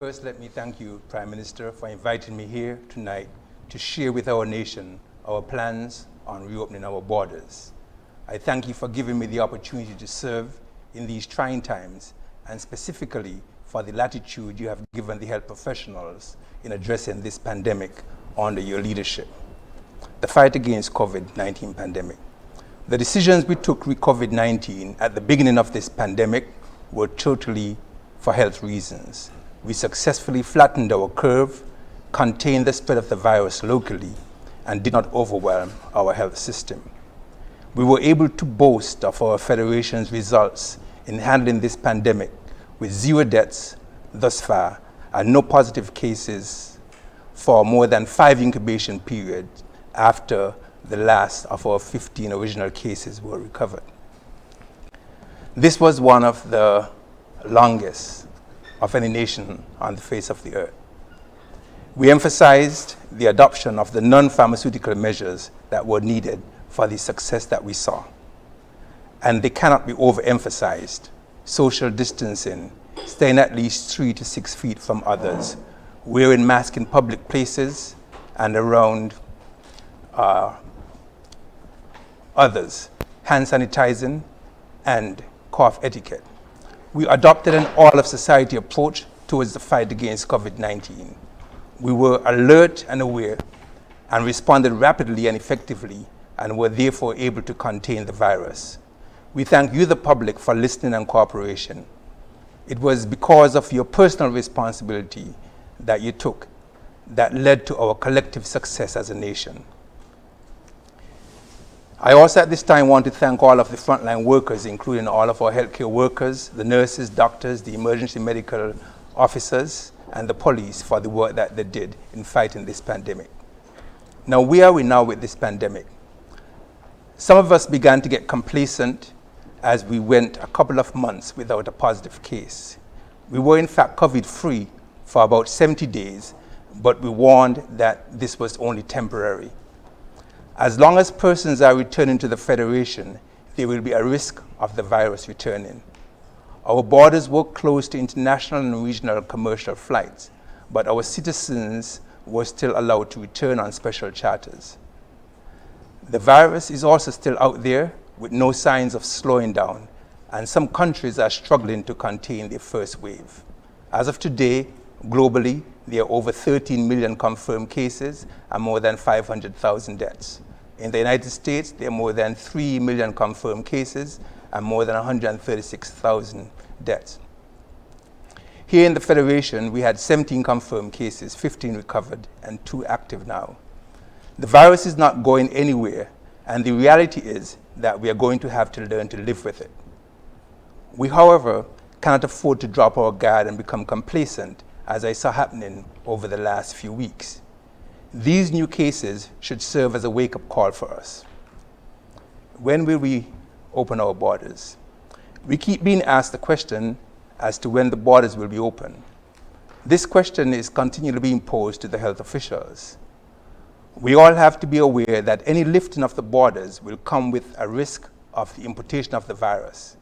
First, let me thank you, Prime Minister, for inviting me here tonight to share with our nation our plans on reopening our borders. I thank you for giving me the opportunity to serve in these trying times, and specifically for the latitude you have given the health professionals in addressing this pandemic under your leadership. The fight against COVID-19 pandemic. The decisions we took with COVID-19 at the beginning of this pandemic were totally for health reasons. We successfully flattened our curve, contained the spread of the virus locally, and did not overwhelm our health system. We were able to boast of our Federation's results in handling this pandemic with 0 deaths thus far and no positive cases for more than 5 incubation periods after the last of our 15 original cases were recovered. This was one of the longest of any nation on the face of the earth. We emphasized the adoption of the non-pharmaceutical measures that were needed for the success that we saw. And they cannot be overemphasized. Social distancing, staying at least 3 to 6 feet from others, wearing masks in public places and around others, hand sanitizing, and cough etiquette. We adopted an all-of-society approach towards the fight against COVID-19. We were alert and aware and responded rapidly and effectively and were therefore able to contain the virus. We thank you, the public, for listening and cooperation. It was because of your personal responsibility that you took that led to our collective success as a nation. I also at this time want to thank all of the frontline workers, including all of our healthcare workers, the nurses, doctors, the emergency medical officers, and the police for the work that they did in fighting this pandemic. Now, where are we now with this pandemic? Some of us began to get complacent as we went a couple of months without a positive case. We were in fact COVID-free for about 70 days, but we warned that this was only temporary. As long as persons are returning to the Federation, there will be a risk of the virus returning. Our borders were closed to international and regional commercial flights, but our citizens were still allowed to return on special charters. The virus is also still out there with no signs of slowing down, and some countries are struggling to contain their first wave. As of today, globally, there are over 13 million confirmed cases and more than 500,000 deaths. In the United States, there are more than 3 million confirmed cases and more than 136,000 deaths. Here in the Federation, we had 17 confirmed cases, 15 recovered, and 2 active now. The virus is not going anywhere, and the reality is that we are going to have to learn to live with it. We, however, cannot afford to drop our guard and become complacent, as I saw happening over the last few weeks. These new cases should serve as a wake-up call for us. When will we open our borders? We keep being asked the question as to when the borders will be open. This question is continually being posed to the health officials. We all have to be aware that any lifting of the borders will come with a risk of the importation of the virus.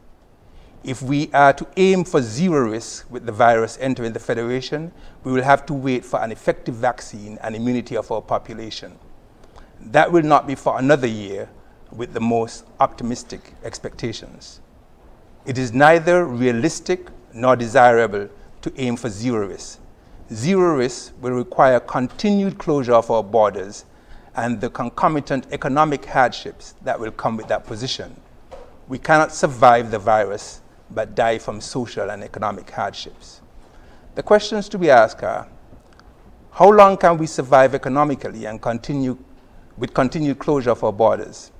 If we are to aim for 0 risk with the virus entering the Federation, we will have to wait for an effective vaccine and immunity of our population. That will not be for another year with the most optimistic expectations. It is neither realistic nor desirable to aim for 0 risk. 0 risk will require continued closure of our borders and the concomitant economic hardships that will come with that position. We cannot survive the virus but die from social and economic hardships. The questions to be asked are, how long can we survive economically and with continued closure of our borders?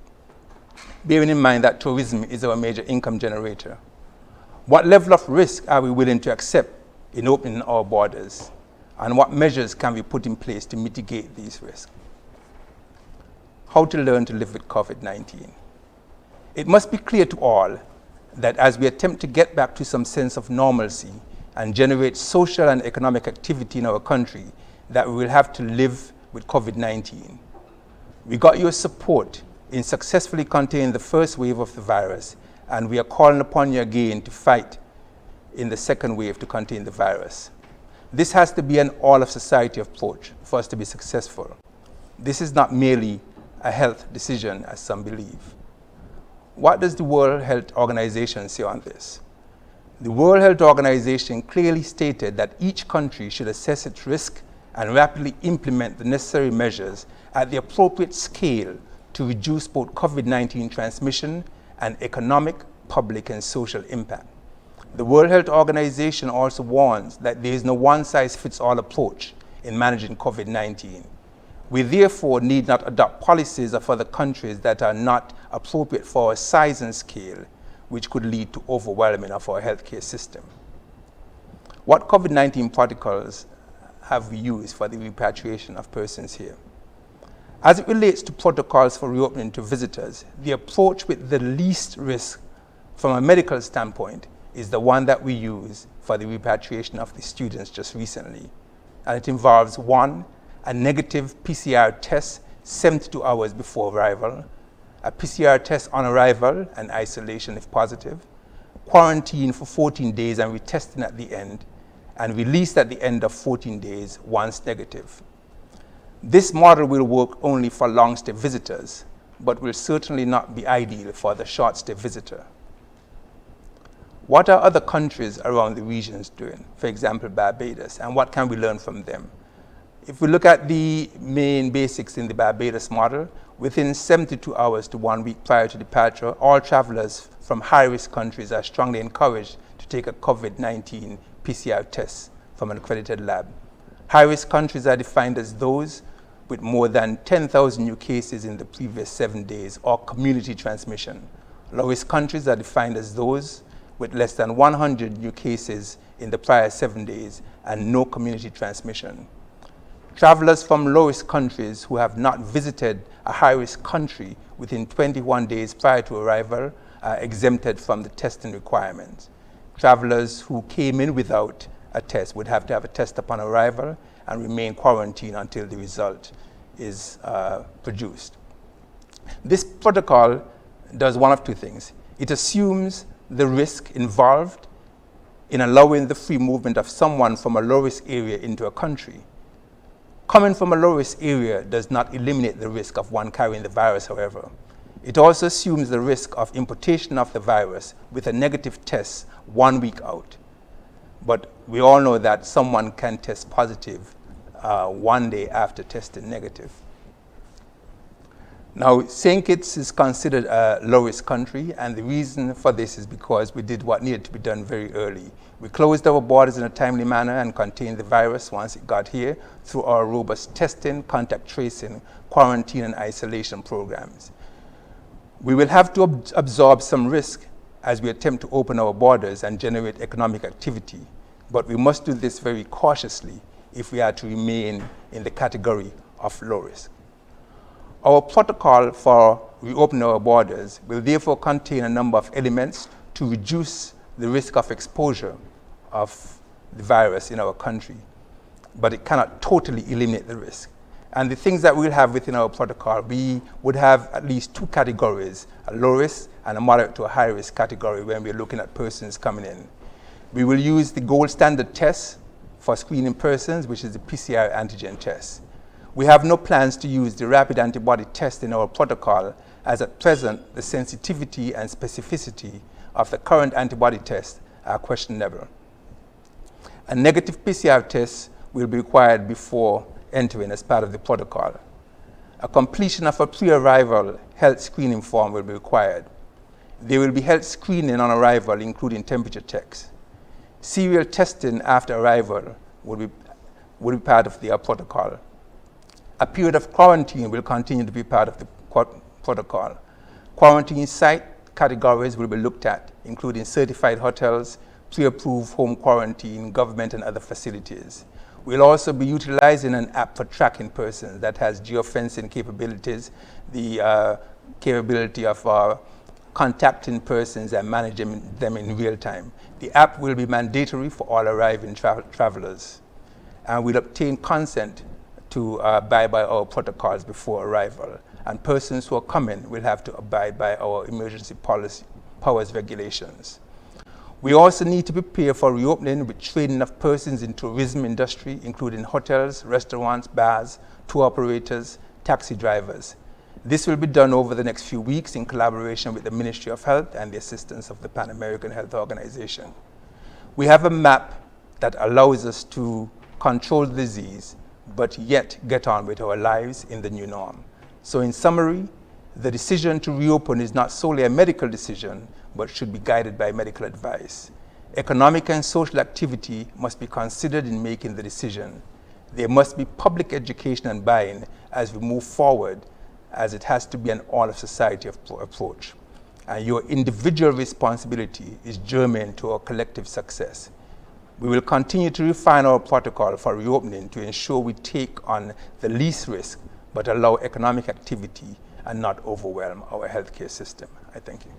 Bearing in mind that tourism is our major income generator. What level of risk are we willing to accept in opening our borders? And what measures can we put in place to mitigate these risks? How to learn to live with COVID-19. It must be clear to all that as we attempt to get back to some sense of normalcy and generate social and economic activity in our country, that we will have to live with COVID-19. We got your support in successfully containing the first wave of the virus, and we are calling upon you again to fight in the second wave to contain the virus. This has to be an all-of-society approach for us to be successful. This is not merely a health decision, as some believe. What does the World Health Organization say on this? The World Health Organization clearly stated that each country should assess its risk and rapidly implement the necessary measures at the appropriate scale to reduce both COVID-19 transmission and economic, public, and social impact. The World Health Organization also warns that there is no one-size-fits-all approach in managing COVID-19. We therefore need not adopt policies of other countries that are not appropriate for our size and scale, which could lead to overwhelming of our healthcare system. What COVID-19 protocols have we used for the repatriation of persons here? As it relates to protocols for reopening to visitors, the approach with the least risk from a medical standpoint is the one that we use for the repatriation of the students just recently. And it involves 1, a negative PCR test 72 hours before arrival, a PCR test on arrival and isolation if positive, quarantine for 14 days and retesting at the end, and released at the end of 14 days once negative. This model will work only for long-stay visitors, but will certainly not be ideal for the short-stay visitor. What are other countries around the regions doing? For example, Barbados, and what can we learn from them? If we look at the main basics in the Barbados model, within 72 hours to 1 week prior to departure, all travelers from high-risk countries are strongly encouraged to take a COVID-19 PCR test from an accredited lab. High-risk countries are defined as those with more than 10,000 new cases in the previous 7 days or community transmission. Low-risk countries are defined as those with less than 100 new cases in the prior 7 days and no community transmission. Travelers from low-risk countries who have not visited a high-risk country within 21 days prior to arrival are exempted from the testing requirements. Travelers who came in without a test would have to have a test upon arrival and remain quarantined until the result is produced. This protocol does one of two things. It assumes the risk involved in allowing the free movement of someone from a low-risk area into a country. Coming from a low-risk area does not eliminate the risk of one carrying the virus, however. It also assumes the risk of importation of the virus with a negative test 1 week out. But we all know that someone can test positive 1 day after testing negative. Now, St. Kitts is considered a low-risk country, and the reason for this is because we did what needed to be done very early. We closed our borders in a timely manner and contained the virus once it got here through our robust testing, contact tracing, quarantine, and isolation programs. We will have to absorb some risk as we attempt to open our borders and generate economic activity, but we must do this very cautiously if we are to remain in the category of low risk. Our protocol for reopening our borders will therefore contain a number of elements to reduce the risk of exposure of the virus in our country, but it cannot totally eliminate the risk. And the things that we'll have within our protocol, we would have at least 2 categories, a low risk and a moderate to a high risk category when we're looking at persons coming in. We will use the gold standard test for screening persons, which is the PCR antigen test. We have no plans to use the rapid antibody test in our protocol, as at present the sensitivity and specificity of the current antibody test are questionable. A negative PCR test will be required before entering as part of the protocol. A completion of a pre-arrival health screening form will be required. There will be health screening on arrival, including temperature checks. Serial testing after arrival would be part of the protocol. A period of quarantine will continue to be part of the protocol. Quarantine site categories will be looked at, including certified hotels, pre-approved home quarantine, government and other facilities. We'll also be utilizing an app for tracking persons that has geofencing capabilities, the capability of contacting persons and managing them in real time. The app will be mandatory for all arriving travelers, and we'll obtain consent to abide by our protocols before arrival. And persons who are coming will have to abide by our emergency powers regulations. We also need to prepare for reopening with training of persons in tourism industry, including hotels, restaurants, bars, tour operators, taxi drivers. This will be done over the next few weeks in collaboration with the Ministry of Health and the assistance of the Pan American Health Organization. We have a map that allows us to control the disease, but yet get on with our lives in the new norm. So in summary, the decision to reopen is not solely a medical decision, but should be guided by medical advice. Economic and social activity must be considered in making the decision. There must be public education and buy-in as we move forward, as it has to be an all-of-society approach. And your individual responsibility is germane to our collective success. We will continue to refine our protocol for reopening to ensure we take on the least risk, but allow economic activity and not overwhelm our healthcare system. I thank you.